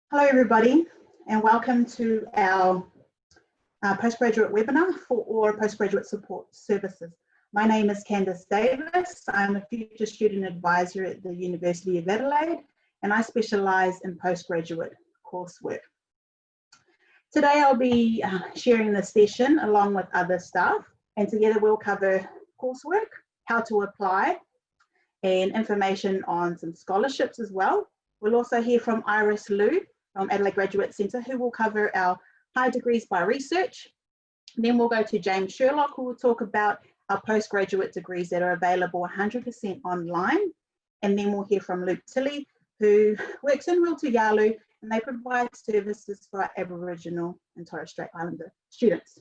Hello everybody and welcome to our postgraduate webinar for all postgraduate support services. My name is Candice Davis. I'm a future student advisor at the University of Adelaide and I specialise in postgraduate coursework. Today I'll be sharing this session along with other staff and together we'll cover coursework, how to apply and information on some scholarships as well. We'll also hear from Iris Liu from Adelaide Graduate Centre, who will cover our high degrees by research. Then we'll go to James Sherlock, who will talk about our postgraduate degrees that are available 100% online. And then we'll hear from Luke Tilley, who works in Yalu, and they provide services for our Aboriginal and Torres Strait Islander students.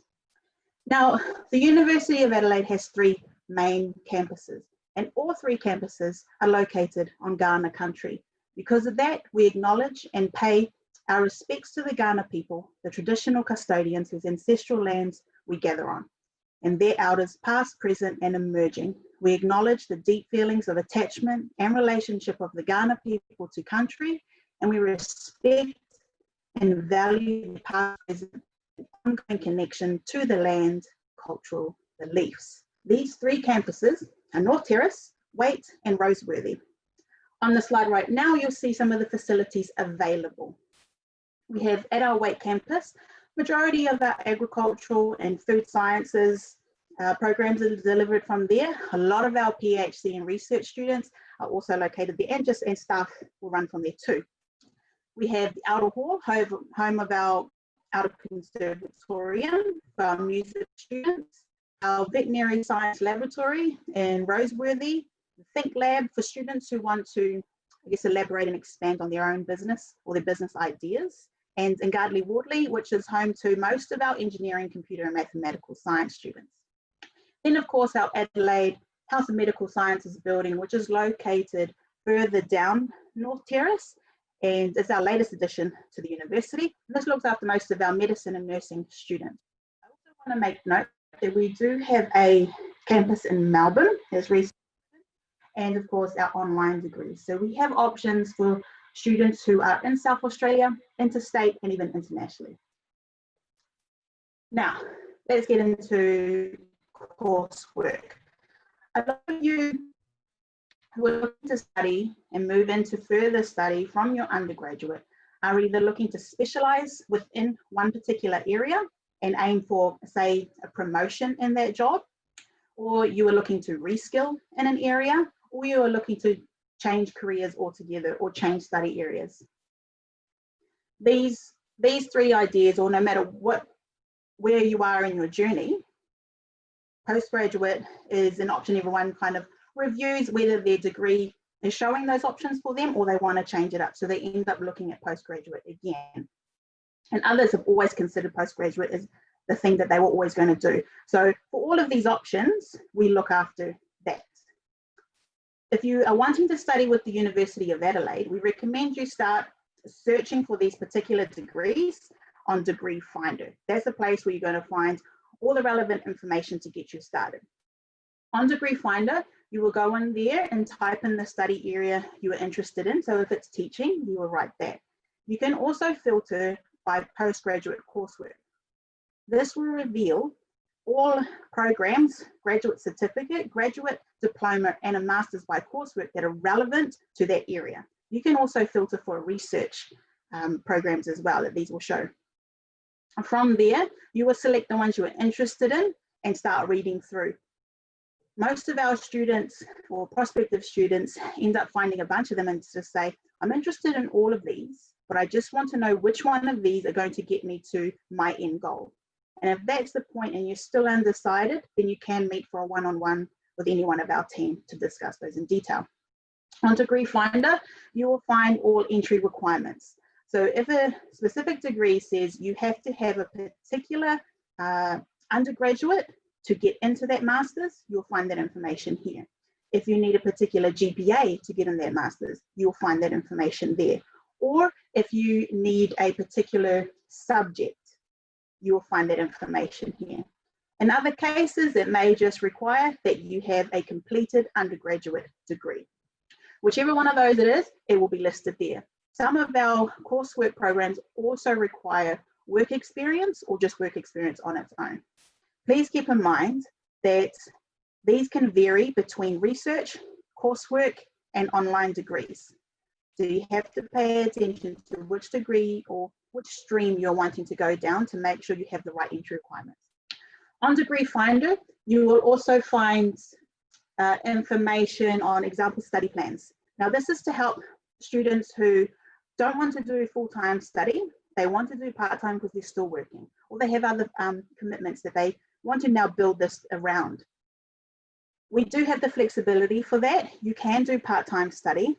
Now, the University of Adelaide has three main campuses, and all three campuses are located on Kaurna country. Because of that, we acknowledge and pay our respects to the Kaurna people, the traditional custodians whose ancestral lands we gather on, and their elders past, present and emerging. We acknowledge the deep feelings of attachment and relationship of the Kaurna people to country, and we respect and value the past, present and ongoing connection to the land, cultural beliefs. These three campuses are North Terrace, Waite and Roseworthy. On the slide right now, you'll see some of the facilities available. We have at our Waite campus, majority of our agricultural and food sciences programs are delivered from there. A lot of our PhD and research students are also located there, and staff will run from there too. We have the Outer Hall, home of our Outer Conservatorium for our music students, our Veterinary Science Laboratory in Roseworthy, the Think Lab for students who want to, elaborate and expand on their own business or their business ideas, and Ngardley Wardley, which is home to most of our engineering, computer and mathematical science students. Then of course our Adelaide Health and Medical Sciences building, which is located further down North Terrace and is our latest addition to the university. This looks after most of our medicine and nursing students. I also want to make note that we do have a campus in Melbourne, as recently, and of course our online degrees. So we have options for students who are in South Australia, interstate and even internationally. Now, let's get into coursework. A lot of you who are looking to study and move into further study from your undergraduate are either looking to specialise within one particular area and aim for, say, a promotion in that job, or you are looking to reskill in an area, or you are looking to change careers altogether or change study areas. These three ideas, or no matter where you are in your journey, postgraduate is an option everyone kind of reviews whether their degree is showing those options for them or they want to change it up. So they end up looking at postgraduate again. And others have always considered postgraduate as the thing that they were always going to do. So for all of these options, we look after that. If you are wanting to study with the University of Adelaide, we recommend you start searching for these particular degrees on Degree Finder. That's the place where you're going to find all the relevant information to get you started. On Degree Finder, you will go in there and type in the study area you are interested in. So if it's teaching, you will write that. You can also filter by postgraduate coursework. This will reveal all programs, graduate certificate, graduate diploma, and a master's by coursework that are relevant to that area. You can also filter for research programs as well that these will show. From there, you will select the ones you are interested in and start reading through. Most of our students or prospective students end up finding a bunch of them and just say, I'm interested in all of these, but I just want to know which one of these are going to get me to my end goal. And if that's the point and you're still undecided, then you can meet for a one-on-one with any one of our team to discuss those in detail. On Degree Finder, you will find all entry requirements. So if a specific degree says you have to have a particular undergraduate to get into that master's, you'll find that information here. If you need a particular GPA to get in that master's, you'll find that information there. Or if you need a particular subject, you will find that information here. In other cases, it may just require that you have a completed undergraduate degree. Whichever one of those it is, it will be listed there. Some of our coursework programs also require work experience or just work experience on its own. Please keep in mind that these can vary between research, coursework, and online degrees. So you have to pay attention to which degree or which stream you're wanting to go down to make sure you have the right entry requirements. On Degree Finder, you will also find information on example study plans. Now this is to help students who don't want to do full-time study, they want to do part-time because they're still working, or they have other commitments that they want to now build this around. We do have the flexibility for that. You can do part-time study.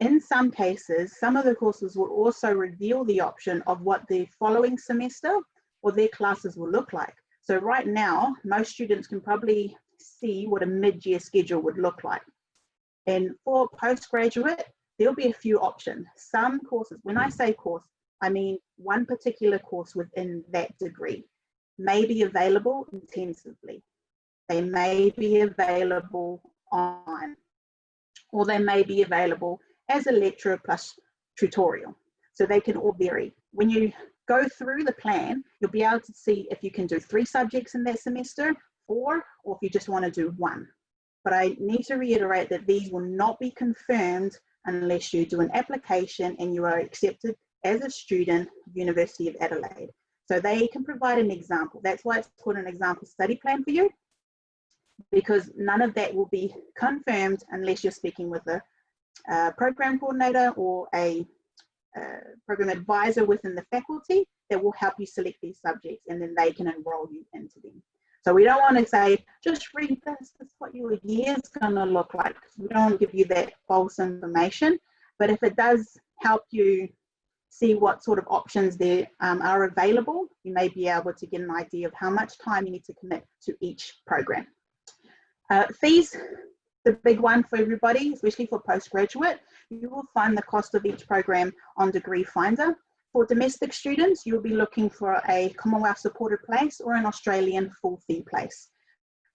In some cases, some of the courses will also reveal the option of what the following semester or their classes will look like. So right now, most students can probably see what a mid-year schedule would look like. And for postgraduate, there'll be a few options. Some courses, when I say course, I mean one particular course within that degree may be available intensively. They may be available online, or they may be available as a lecturer plus tutorial. So they can all vary. When you go through the plan, you'll be able to see if you can do 3 subjects in that semester, 4, or if you just want to do 1. But I need to reiterate that these will not be confirmed unless you do an application and you are accepted as a student, University of Adelaide. So they can provide an example. That's why it's called an example study plan for you, because none of that will be confirmed unless you're speaking with a program coordinator or a program advisor within the faculty that will help you select these subjects, and then they can enroll you into them. So we don't want to say, just read this is what your year's going to look like. We don't want to give you that false information, but if it does help you see what sort of options there are available, you may be able to get an idea of how much time you need to commit to each program. Fees, the big one for everybody, especially for postgraduate. You will find the cost of each program on Degree Finder. For domestic students, you'll be looking for a Commonwealth supported place or an Australian full fee place.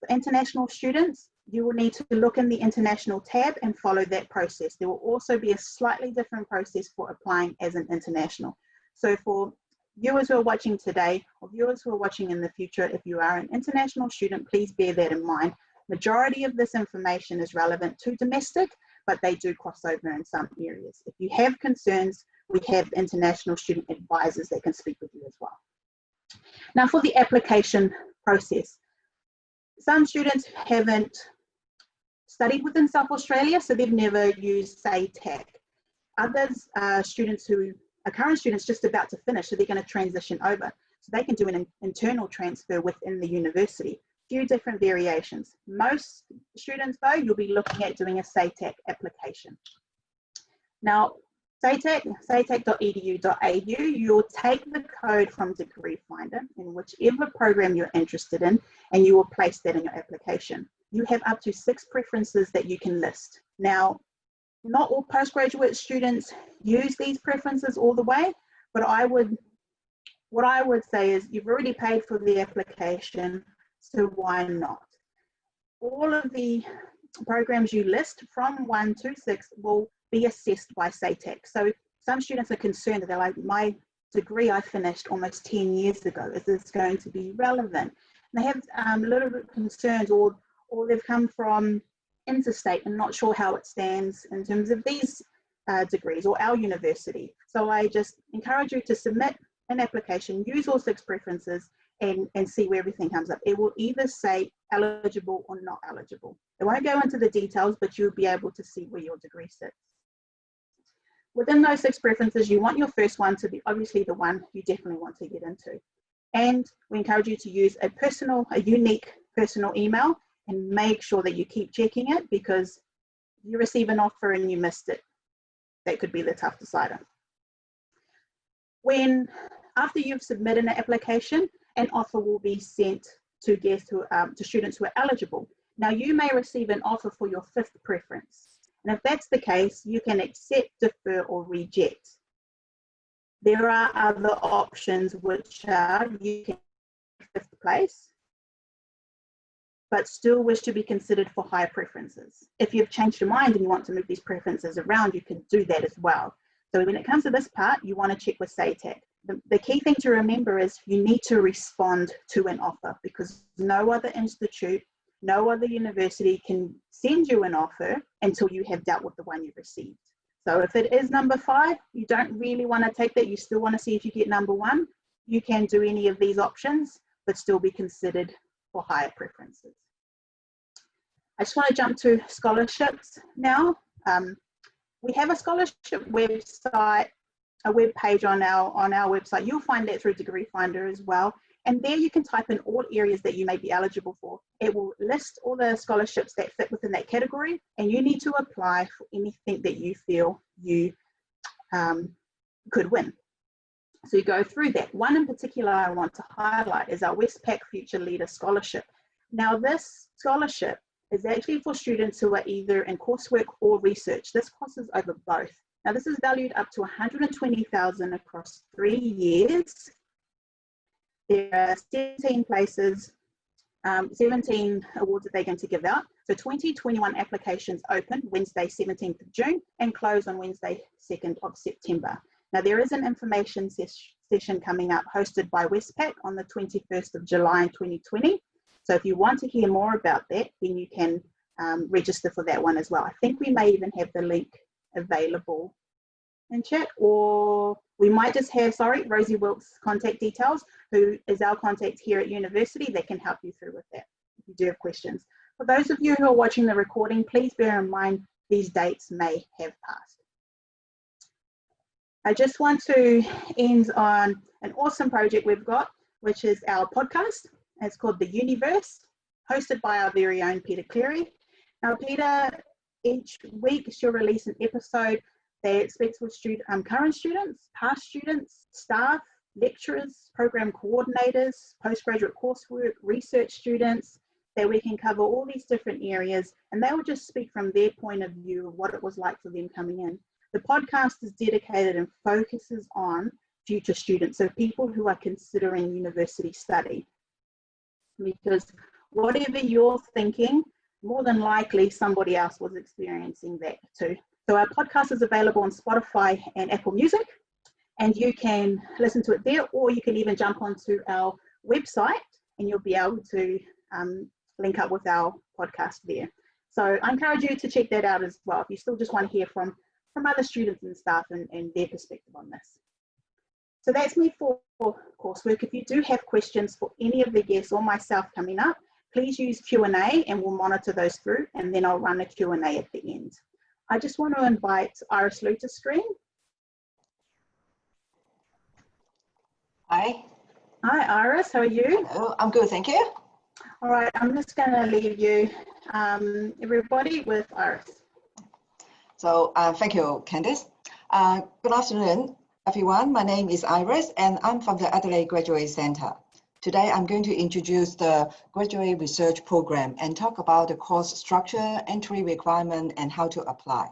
For international students, you will need to look in the international tab and follow that process. There will also be a slightly different process for applying as an international. So for viewers who are watching today or viewers who are watching in the future, if you are an international student, please bear that in mind. Majority of this information is relevant to domestic, but they do cross over in some areas. If you have concerns, we have international student advisors that can speak with you as well. Now for the application process. Some students haven't studied within South Australia, so they've never used, say, TAC. Others are students who are current students just about to finish, so they're going to transition over. So they can do an internal transfer within the university. Few different variations. Most students though, you'll be looking at doing a SATAC application. Now, satac.edu.au, you'll take the code from Degree Finder in whichever program you're interested in, and you will place that in your application. You have up to 6 preferences that you can list. Now, not all postgraduate students use these preferences all the way, but what I would say is you've already paid for the application, so why not? All of the programs you list from 1 to 6 will be assessed by SATAC. So some students are concerned that they're like, my degree I finished almost 10 years ago. Is this going to be relevant? And they have a little bit of concerns, or they've come from interstate and not sure how it stands in terms of these degrees or our university. So I just encourage you to submit an application, use all 6 preferences, and see where everything comes up. It will either say eligible or not eligible. It won't go into the details, but you'll be able to see where your degree sits. Within those 6 preferences, you want your first one to be obviously the one you definitely want to get into. And we encourage you to use a unique personal email, and make sure that you keep checking it, because if you receive an offer and you missed it, that could be the tough decider. After you've submitted an application, an offer will be sent to students who are eligible. Now you may receive an offer for your 5th preference. And if that's the case, you can accept, defer, or reject. There are other options which are you can 5th place, but still wish to be considered for higher preferences. If you've changed your mind and you want to move these preferences around, you can do that as well. So when it comes to this part, you want to check with SATAC. The key thing to remember is you need to respond to an offer, because no other institute, no other university can send you an offer until you have dealt with the one you've received. So if it is number 5, you don't really want to take that. You still want to see if you get number 1. You can do any of these options, but still be considered for higher preferences. I just want to jump to scholarships now. We have a scholarship website, a web page on our website. You'll find that through Degree Finder as well. And there you can type in all areas that you may be eligible for. It will list all the scholarships that fit within that category, and you need to apply for anything that you feel you could win. So you go through that. One in particular I want to highlight is our Westpac Future Leader Scholarship. Now this scholarship is actually for students who are either in coursework or research. This crosses over both. Now this is valued up to $120,000 across 3 years. There are 17 places, 17 awards that they're going to give out. So 2021 applications open Wednesday, 17th of June and close on Wednesday, 2nd of September. Now there is an information session coming up hosted by Westpac on the 21st of July in 2020. So if you want to hear more about that, then you can register for that one as well. I think we may even have the link available in chat, or we might just have, Rosie Wilkes' contact details, who is our contact here at university, that can help you through with that if you do have questions. For those of you who are watching the recording, please bear in mind these dates may have passed. I just want to end on an awesome project we've got, which is our podcast. It's called The Universe, hosted by our very own Peter Cleary. Now Peter, each week she'll release an episode that speaks with current students, past students, staff, lecturers, program coordinators, postgraduate coursework, research students, that we can cover all these different areas, and they will just speak from their point of view of what it was like for them coming in. The podcast is dedicated and focuses on future students, so people who are considering university study. Because whatever you're thinking, more than likely somebody else was experiencing that too. So our podcast is available on Spotify and Apple Music, and you can listen to it there, or you can even jump onto our website and you'll be able to link up with our podcast there. So I encourage you to check that out as well if you still just want to hear from other students and staff and their perspective on this. So that's me for coursework. If you do have questions for any of the guests or myself coming up, please use Q&A and we'll monitor those through, and then I'll run a Q&A at the end. I just want to invite Iris Lou to screen. Hi. Hi Iris, how are you? Hello, I'm good, thank you. All right, I'm just going to leave you, everybody, with Iris. So thank you, Candice. Good afternoon, everyone. My name is Iris and I'm from the Adelaide Graduate Centre. Today, I'm going to introduce the Graduate Research Program and talk about the course structure, entry requirement, and how to apply.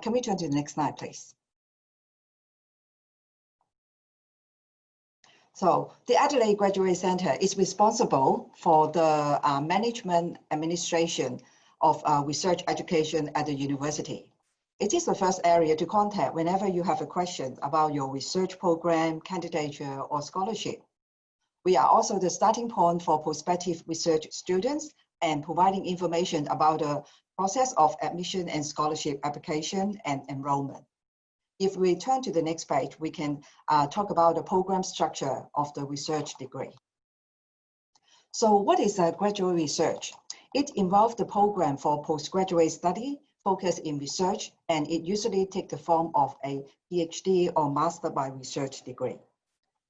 Can we turn to the next slide, please? So the Adelaide Graduate Centre is responsible for the management administration of research education at the university. It is the first area to contact whenever you have a question about your research program, candidature, or scholarship. We are also the starting point for prospective research students and providing information about the process of admission and scholarship application and enrollment. If we turn to the next page, we can talk about the program structure of the research degree. So what is graduate research? It involves the program for postgraduate study focused in research, and it usually takes the form of a PhD or Master by Research degree.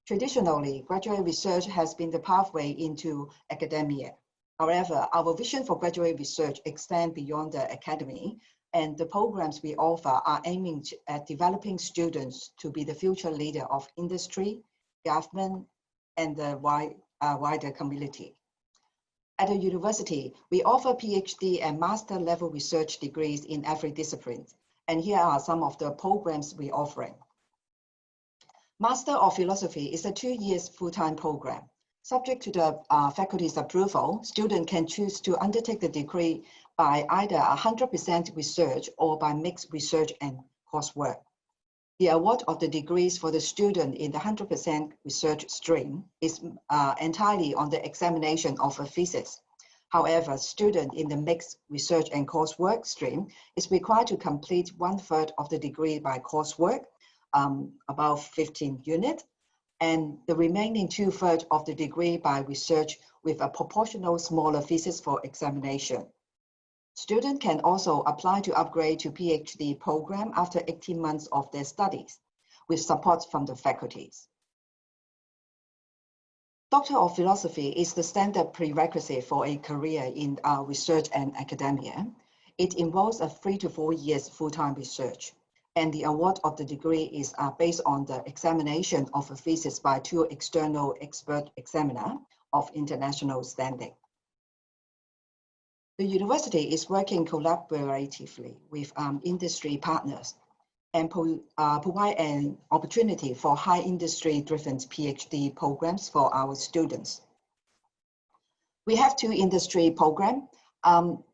Traditionally, graduate research has been the pathway into academia. However, our vision for graduate research extends beyond the academy, and the programs we offer are aiming at developing students to be the future leader of industry, government, and the wider community. At the university, we offer PhD and master level research degrees in every discipline, and here are some of the programs we're offering. Master of Philosophy is a 2-year full-time program. Subject to the faculty's approval, students can choose to undertake the degree by either 100% research or by mixed research and coursework. The award of the degrees for the student in the 100% research stream is entirely on the examination of a thesis. However, student in the mixed research and coursework stream is required to complete 1/3 of the degree by coursework, about 15 units, and the remaining 2/3 of the degree by research with a proportional smaller thesis for examination. Students can also apply to upgrade to PhD program after 18 months of their studies, with support from the faculties. Doctor of Philosophy is the standard prerequisite for a career in research and academia. It involves a 3 to 4 years full-time research, and the award of the degree is based on the examination of a thesis by 2 external expert examiners of international standing. The university is working collaboratively with industry partners and provide an opportunity for high industry-driven PhD programs for our students. We have 2 industry programs.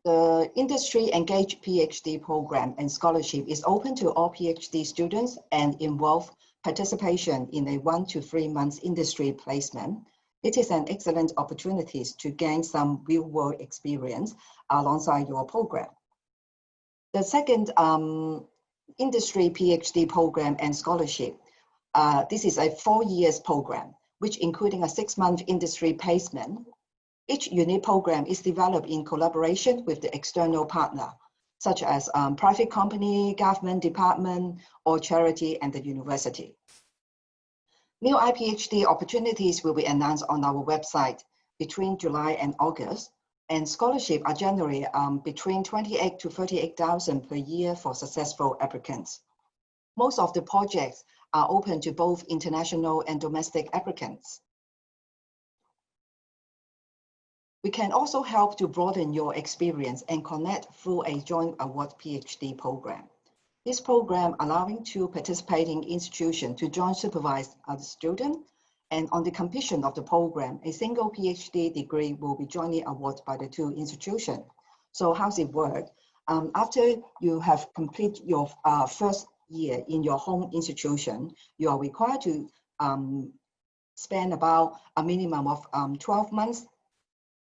The Industry Engaged PhD program and scholarship is open to all PhD students and involve participation in a 1 to 3 months industry placement. It is an excellent opportunity to gain some real-world experience alongside your program. The second industry PhD program and scholarship, this is a 4 years program, which including a 6-month industry placement. Each unit program is developed in collaboration with the external partner, such as private company, government department, or charity and the university. New PhD opportunities will be announced on our website between July and August, and scholarships are generally between 28 to 38,000 per year for successful applicants. Most of the projects are open to both international and domestic applicants. We can also help to broaden your experience and connect through a joint award PhD program. This program allowing 2 participating institutions to join supervise other students, and on the completion of the program, a single PhD degree will be jointly awarded by the 2 institutions. So how's it work? After you have completed your first year in your home institution, you are required to spend about a minimum of 12 months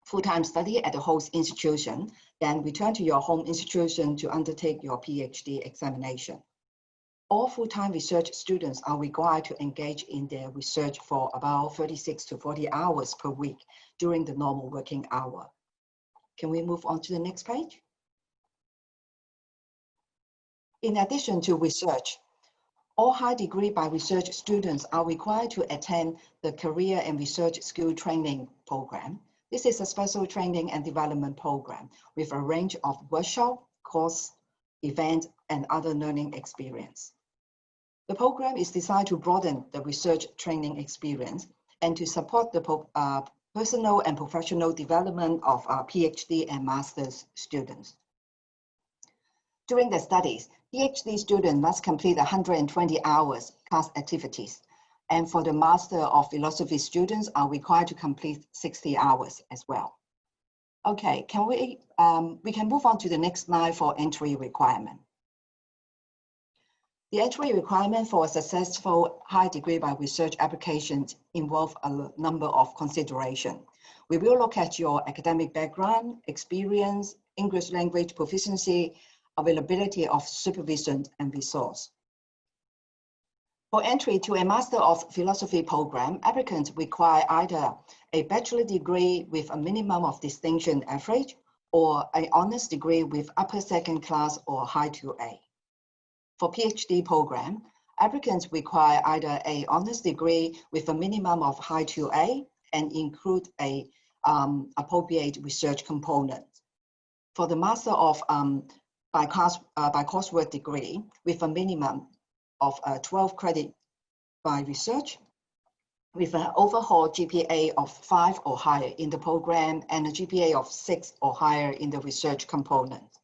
full-time study at the host institution, then return to your home institution to undertake your PhD examination. All full-time research students are required to engage in their research for about 36 to 40 hours per week during the normal working hour. Can we move on to the next page? In addition to research, all high degree by research students are required to attend the Career and Research Skill Training Program. This is a special training and development program with a range of workshop, course, event, and other learning experience. The program is designed to broaden the research training experience and to support the personal and professional development of our PhD and master's students. During the studies, PhD students must complete 120 hours class activities. And for the Master of Philosophy students are required to complete 60 hours as well. Okay, can we can move on to the next slide for entry requirement. The entry requirement for a successful high degree by research applications involve a number of considerations. We will look at your academic background, experience, English language proficiency, availability of supervision and resource. For entry to a Master of Philosophy program, applicants require either a bachelor degree with a minimum of distinction average or an honors degree with upper second class or high 2A. For PhD program, applicants require either an honors degree with a minimum of high 2A and include a appropriate research component. For the Master of by coursework degree with a minimum of 12 credit by research with an overall GPA of 5 or higher in the program and a GPA of 6 or higher in the research component.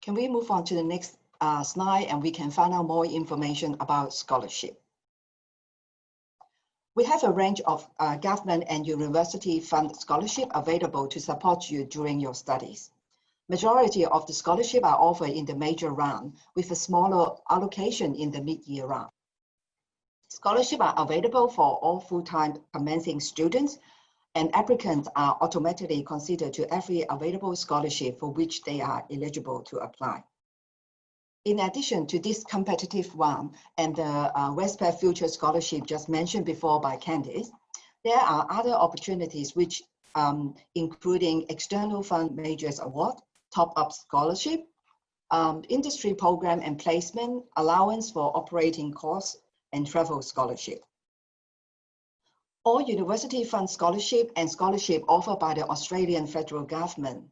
Can we move on to the next slide and we can find out more information about scholarship. We have a range of government and university fund scholarship available to support you during your studies. Majority of the scholarship are offered in the major round with a smaller allocation in the mid-year round. Scholarships are available for all full-time commencing students, and applicants are automatically considered to every available scholarship for which they are eligible to apply. In addition to this competitive one and the Westpac Future Scholarship just mentioned before by Candice, there are other opportunities which including External Fund Majors Award, Top-Up Scholarship, Industry Program and Placement, Allowance for Operating Costs, and Travel Scholarship. All University Fund Scholarship and scholarship offered by the Australian Federal Government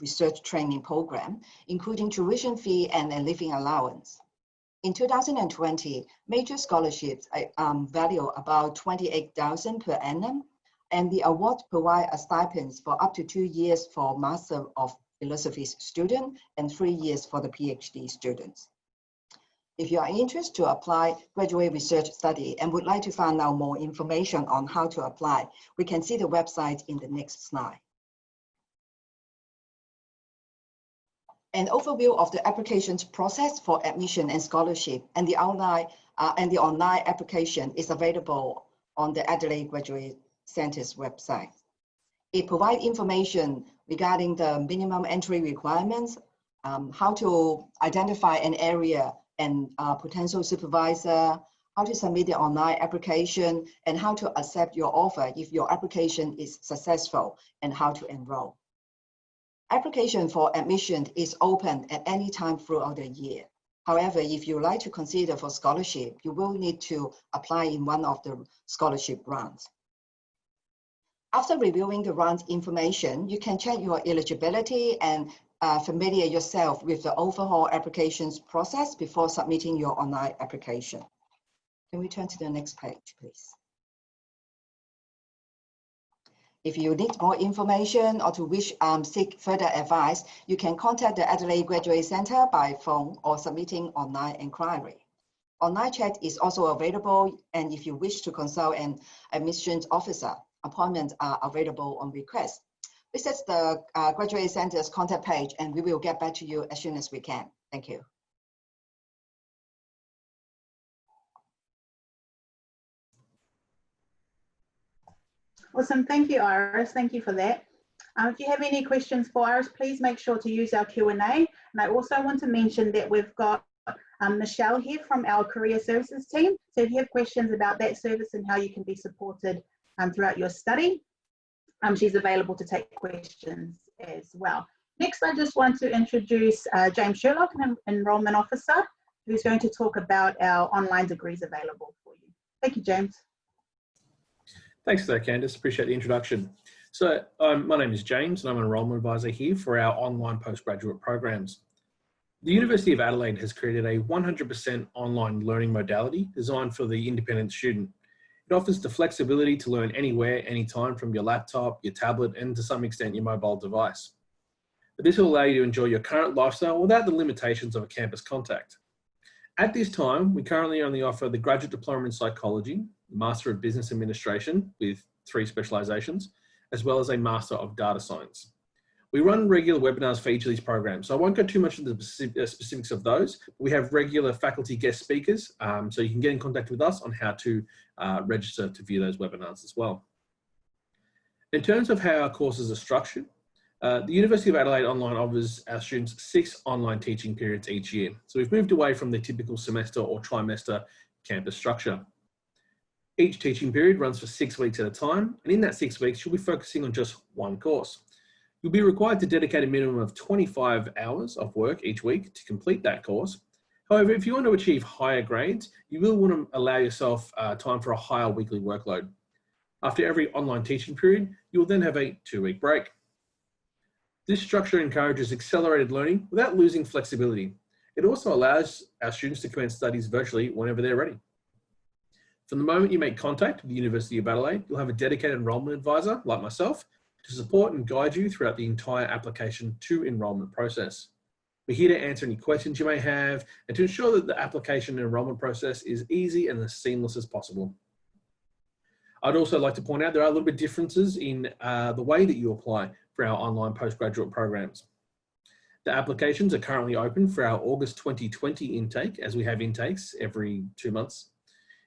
Research Training Program, including tuition fee and a living allowance. In 2020, major scholarships value about $28,000 per annum, and the award provide a stipend for up to 2 years for Master of Philosophy student and 3 years for the PhD students. If you are interested to apply graduate research study and would like to find out more information on how to apply, we can see the website in the next slide. An overview of the applications process for admission and scholarship and the online application is available on the Adelaide Graduate Centre's website. It provides information regarding the minimum entry requirements, how to identify an area and potential supervisor, how to submit the online application, and how to accept your offer if your application is successful, and how to enroll. Application for admission is open at any time throughout the year. However, if you like to consider for scholarship, you will need to apply in one of the scholarship rounds. After reviewing the round information, you can check your eligibility and familiar yourself with the overall applications process before submitting your online application. Can we turn to the next page, please? If you need more information or to seek further advice, you can contact the Adelaide Graduate Centre by phone or submitting online inquiry. Online chat is also available, and if you wish to consult an admissions officer, appointments are available on request. Visit the Graduate Centre's contact page and we will get back to you as soon as we can. Thank you. Awesome, thank you, Iris. Thank you for that. If you have any questions for Iris, please make sure to use our Q&A. And I also want to mention that we've got Michelle here from our Career Services team. So if you have questions about that service and how you can be supported throughout your study, she's available to take questions as well. Next, I just want to introduce James Sherlock, an Enrolment Officer, who's going to talk about our online degrees available for you. Thank you, James. Thanks for that, Candice. Appreciate the introduction. So my name is James and I'm an Enrolment Advisor here for our online postgraduate programs. The University of Adelaide has created a 100% online learning modality designed for the independent student. It offers the flexibility to learn anywhere, anytime from your laptop, your tablet, and to some extent your mobile device. But this will allow you to enjoy your current lifestyle without the limitations of a campus contact. At this time, we currently only offer the Graduate Diploma in Psychology, the Master of Business Administration with 3 specializations, as well as a Master of Data Science. We run regular webinars for each of these programs, so I won't go too much into the specifics of those. We have regular faculty guest speakers, so you can get in contact with us on how to register to view those webinars as well. In terms of how our courses are structured, the University of Adelaide Online offers our students 6 online teaching periods each year. So we've moved away from the typical semester or trimester campus structure. Each teaching period runs for 6 weeks at a time, and in that 6 weeks, you'll be focusing on just one course. You'll be required to dedicate a minimum of 25 hours of work each week to complete that course. However, if you want to achieve higher grades, you will want to allow yourself time for a higher weekly workload. After every online teaching period, you will then have a 2-week break. This structure encourages accelerated learning without losing flexibility. It also allows our students to commence studies virtually whenever they're ready. From the moment you make contact with the University of Adelaide, you'll have a dedicated enrolment advisor, like myself, to support and guide you throughout the entire application to enrolment process. We're here to answer any questions you may have and to ensure that the application and enrolment process is easy and as seamless as possible. I'd also like to point out there are a little bit differences in the way that you apply for our online postgraduate programs. The applications are currently open for our August 2020 intake, as we have intakes every 2 months.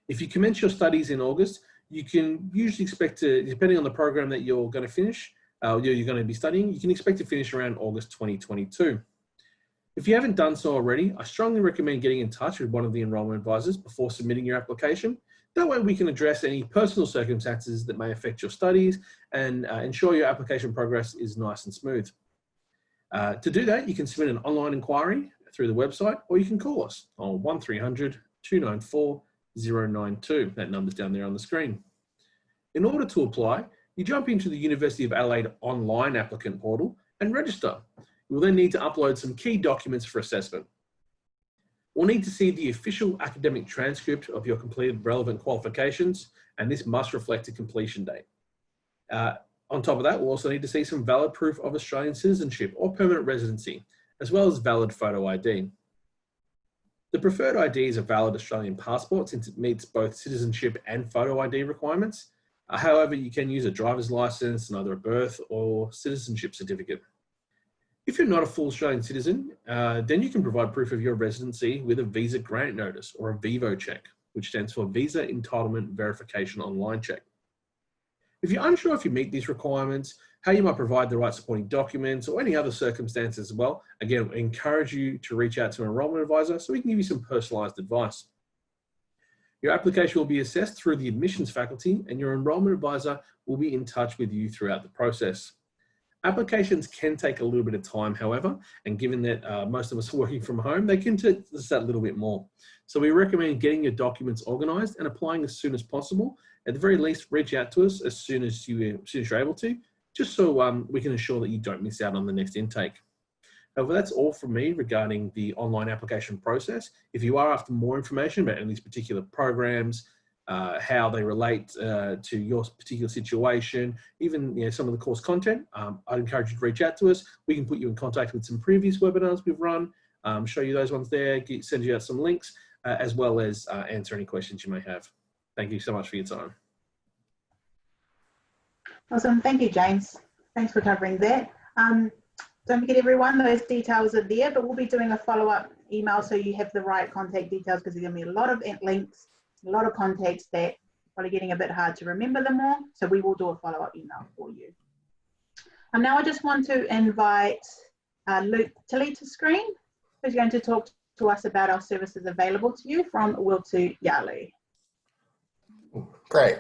If you commence your studies in August, you can usually expect to, depending on the program that you're going to finish, you're going to be studying, you can expect to finish around August 2022. If you haven't done so already, I strongly recommend getting in touch with one of the enrolment advisors before submitting your application. That way we can address any personal circumstances that may affect your studies and ensure your application progress is nice and smooth. To do that, you can submit an online inquiry through the website, or you can call us on 1300 294 092. That number's down there on the screen. In order to apply, you jump into the University of Adelaide online applicant portal and register. You will then need to upload some key documents for assessment. We'll need to see the official academic transcript of your completed relevant qualifications, and this must reflect a completion date. On top of that, we'll also need to see some valid proof of Australian citizenship or permanent residency, as well as valid photo ID. The preferred ID is a valid Australian passport since it meets both citizenship and photo ID requirements. However, you can use a driver's license, and either a birth or citizenship certificate. If you're not a full Australian citizen, then you can provide proof of your residency with a visa grant notice or a VIVO check, which stands for Visa Entitlement Verification Online Check. If you're unsure if you meet these requirements, how you might provide the right supporting documents or any other circumstances as well, again, I encourage you to reach out to an enrolment advisor so we can give you some personalised advice. Your application will be assessed through the admissions faculty, and your enrolment advisor will be in touch with you throughout the process. Applications can take a little bit of time, however, and given that most of us are working from home, they can take just that little bit more. So we recommend getting your documents organised and applying as soon as possible. At the very least, reach out to us as soon as you're able to, just so we can ensure that you don't miss out on the next intake. However, that's all from me regarding the online application process. If you are after more information about any of these particular programs, how they relate to your particular situation, even some of the course content, I'd encourage you to reach out to us. We can put you in contact with some previous webinars we've run, show you those ones there, send you out some links, as well as answer any questions you may have. Thank you so much for your time. Awesome, thank you, James. Thanks for covering that. Don't forget everyone, those details are there, but we'll be doing a follow-up email so you have the right contact details, because there's going to be a lot of links, a lot of contacts that are probably getting a bit hard to remember them all. So we will do a follow-up email for you. Now I just want to invite Luke Tilley to screen, who's going to talk to us about our services available to you from Wiltu Yalu. Great,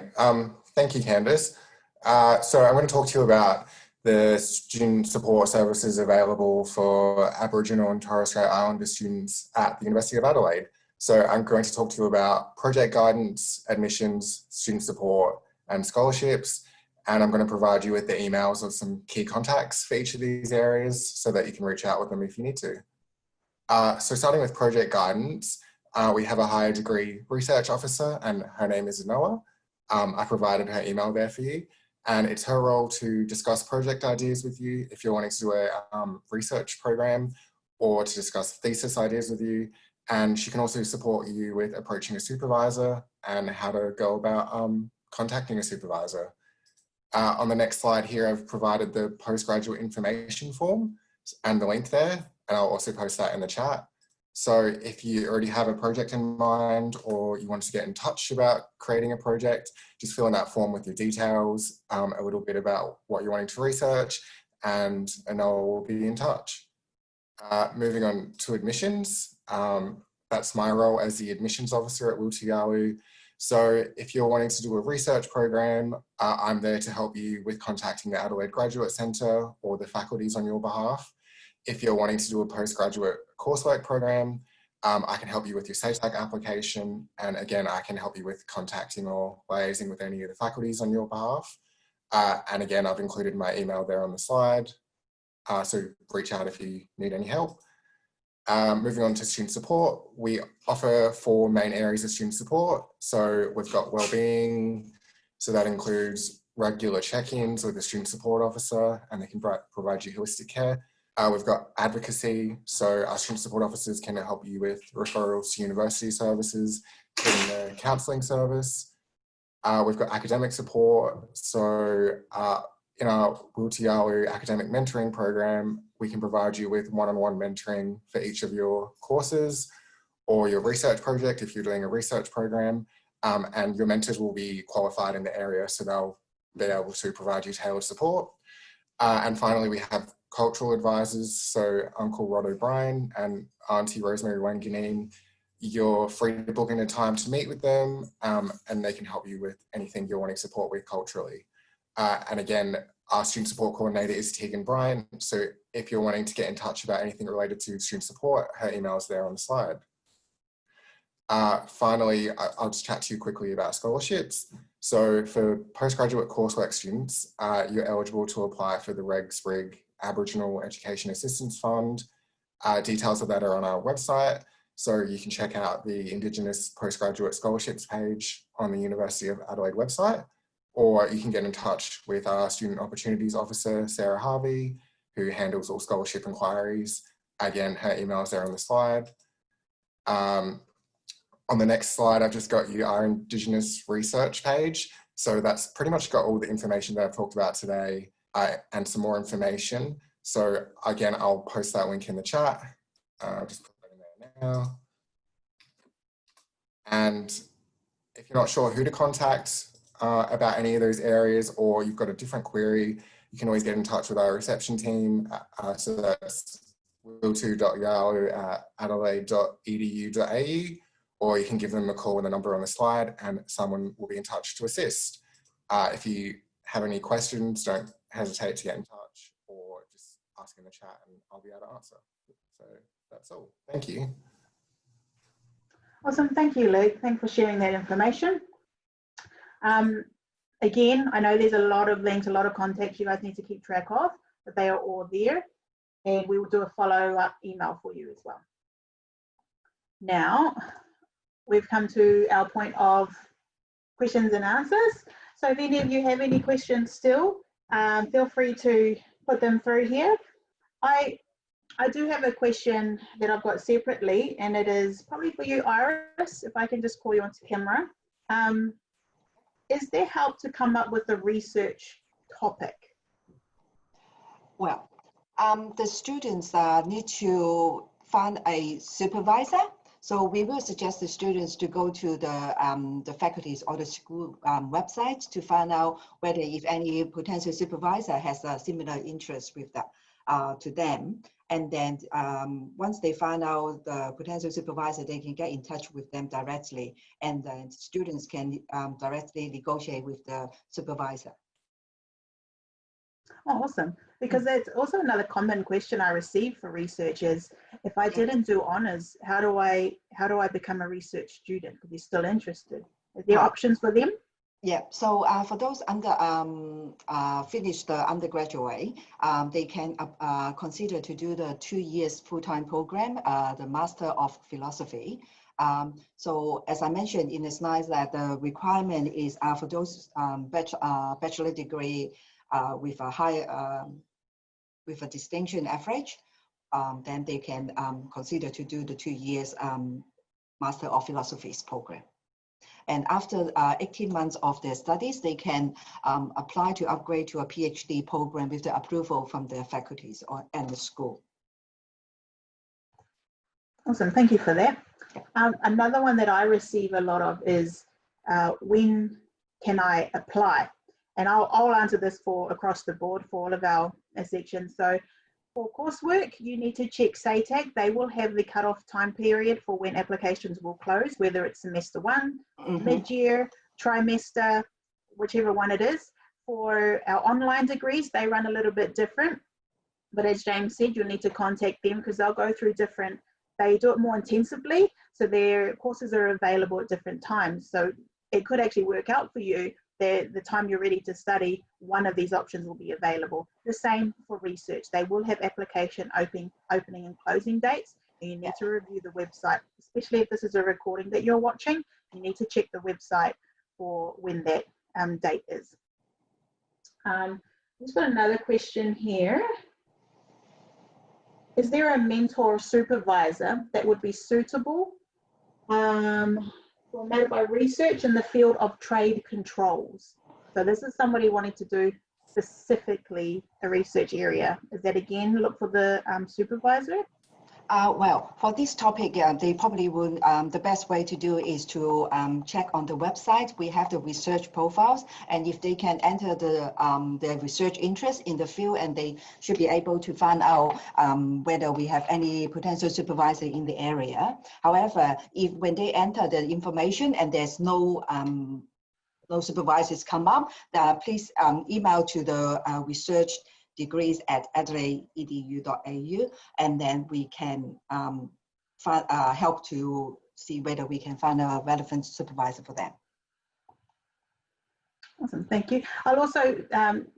thank you, Candice. So I'm going to talk to you about the student support services available for Aboriginal and Torres Strait Islander students at the University of Adelaide. So I'm going to talk to you about project guidance, admissions, student support and scholarships, and I'm going to provide you with the emails of some key contacts for each of these areas so that you can reach out with them if you need to. So starting with project guidance, we have a higher degree research officer and her name is Noah. I provided her email there for you. And it's her role to discuss project ideas with you if you're wanting to do a research program, or to discuss thesis ideas with you. And she can also support you with approaching a supervisor and how to go about contacting a supervisor. On the next slide here, I've provided the postgraduate information form and the link there, and I'll also post that in the chat. So if you already have a project in mind, or you want to get in touch about creating a project, just fill in that form with your details, a little bit about what you're wanting to research, and Noah will be in touch. Moving on to admissions, that's my role as the admissions officer at Wiltu Yalu. So if you're wanting to do a research program, I'm there to help you with contacting the Adelaide Graduate Centre or the faculties on your behalf. If you're wanting to do a postgraduate coursework program, I can help you with your SATAC application. And again, I can help you with contacting or liaising with any of the faculties on your behalf. And again, I've included my email there on the slide. So reach out if you need any help. Moving on to student support, we offer 4 main areas of student support. So we've got wellbeing, so that includes regular check-ins with the student support officer, and they can provide you holistic care. We've got advocacy, so our student support officers can help you with referrals to university services, including the counselling service. We've got academic support, so in our Wultialu academic mentoring program, we can provide you with one-on-one mentoring for each of your courses or your research project if you're doing a research program, and your mentors will be qualified in the area, so they'll be able to provide you tailored support. And finally, we have cultural advisors, so Uncle Rod O'Brien and Auntie Rosemary Wanganeen. You're free to book in a time to meet with them, and they can help you with anything you're wanting support with culturally. And again, our student support coordinator is Tegan Bryant. So if you're wanting to get in touch about anything related to student support, her email is there on the slide. Finally, I'll just chat to you quickly about scholarships. So for postgraduate coursework students, you're eligible to apply for the Reg Sprigg Aboriginal Education Assistance Fund. Details of that are on our website. So you can check out the Indigenous Postgraduate Scholarships page on the University of Adelaide website, or you can get in touch with our Student Opportunities Officer, Sarah Harvey, who handles all scholarship inquiries. Again, her email is there on the slide. On the next slide, I've just got you our Indigenous research page. So that's pretty much got all the information that I've talked about today and some more information. So again, I'll post that link in the chat. Just put that in there now. And if you're not sure who to contact about any of those areas, or you've got a different query, you can always get in touch with our reception team. So that's will2.yalu@adelaide.edu.au, or you can give them a call on the number on the slide and someone will be in touch to assist. If you have any questions, don't hesitate to get in touch or just ask in the chat and I'll be able to answer. So that's all. Thank you. Awesome, thank you, Luke. Thanks for sharing that information. Again, I know there's a lot of links, a lot of contacts you guys need to keep track of, but they are all there, and we will do a follow-up email for you as well. Now, we've come to our point of questions and answers. So if any of you have any questions still, feel free to put them through here. I do have a question that I've got separately, and it is probably for you, Iris, if I can just call you onto camera. Is there help to come up with a research topic? Well, the students need to find a supervisor. So we will suggest the students to go to the faculties or the school website to find out whether if any potential supervisor has a similar interest with that to them. And then once they find out the potential supervisor, they can get in touch with them directly, and then students can directly negotiate with the supervisor. Oh, awesome. Because that's also another common question I receive for research is, if I didn't do honours, how do I become a research student? Because you're still interested. Are there options for them? Yeah, so for those finished the undergraduate, they can consider to do the 2 years full-time program, the Master of Philosophy. So as I mentioned in the slides, that the requirement is for those bachelor degree with a high, with a distinction average, then they can consider to do the 2 years Master of Philosophies program. And after 18 months of their studies, they can apply to upgrade to a PhD program with the approval from their faculties and the school. Awesome, thank you for that. Another one that I receive a lot of is, when can I apply? And I'll answer this for across the board for all of our sections. So for coursework, you need to check SATAG. They will have the cutoff time period for when applications will close, whether it's semester 1, mid-year, trimester, whichever one it is. For our online degrees, they run a little bit different. But as James said, you'll need to contact them because they'll go through different, they do it more intensively. So their courses are available at different times. So it could actually work out for you. The time you're ready to study, one of these options will be available. The same for research. They will have application opening and closing dates, and you need to review the website, especially if this is a recording that you're watching. You need to check the website for when that date is. Just got another question here. Is there a mentor or supervisor that would be suitable formatted by research in the field of trade controls? So this is somebody wanting to do specifically a research area? Is that again, look for the supervisor? Well, for this topic, they probably will, the best way to do is to check on the website. We have the research profiles, and if they can enter their research interest in the field, and they should be able to find out whether we have any potential supervisor in the area. However, if when they enter the information and there's no supervisors come up, please email to the research degrees at adelaide.edu.au, and then we can help to see whether we can find a relevant supervisor for them. Awesome, thank you. I'll also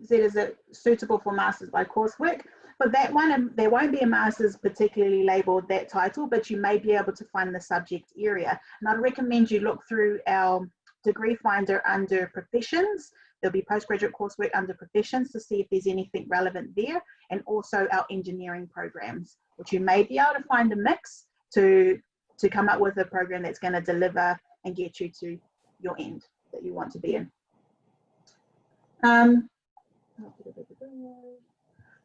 say, is it suitable for Masters by coursework? For that one, there won't be a Masters particularly labelled that title, but you may be able to find the subject area. And I'd recommend you look through our degree finder under professions. There'll be postgraduate coursework under professions to see if there's anything relevant there, and also our engineering programs, which you may be able to find a mix to come up with a program that's going to deliver and get you to your end that you want to be in.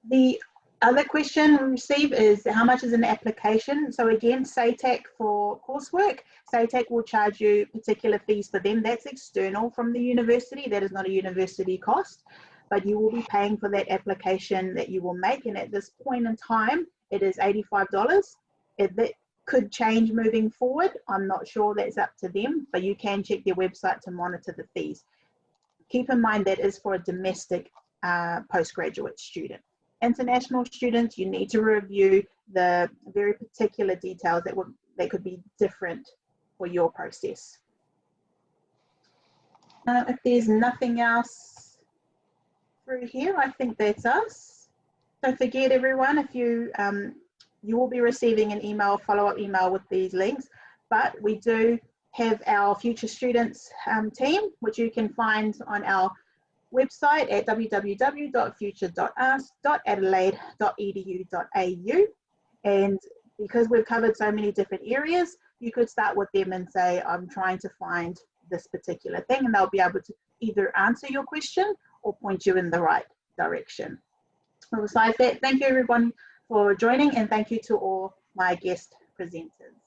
The other question we receive is how much is an application? So again, SATAC for coursework, SATAC will charge you particular fees for them. That's external from the university. That is not a university cost, but you will be paying for that application that you will make. And at this point in time, it is $85. That could change moving forward. I'm not sure, that's up to them, but you can check their website to monitor the fees. Keep in mind that is for a domestic postgraduate student. International students, you need to review the very particular details that could be different for your process. If there's nothing else through here, I think that's us. Don't forget, everyone, if you will be receiving an email, follow-up email with these links, but we do have our future students team, which you can find on our website at www.future.us.adelaide.edu.au. And because we've covered so many different areas, you could start with them and say, I'm trying to find this particular thing, and they'll be able to either answer your question or point you in the right direction. Besides that, thank you everyone for joining, and thank you to all my guest presenters.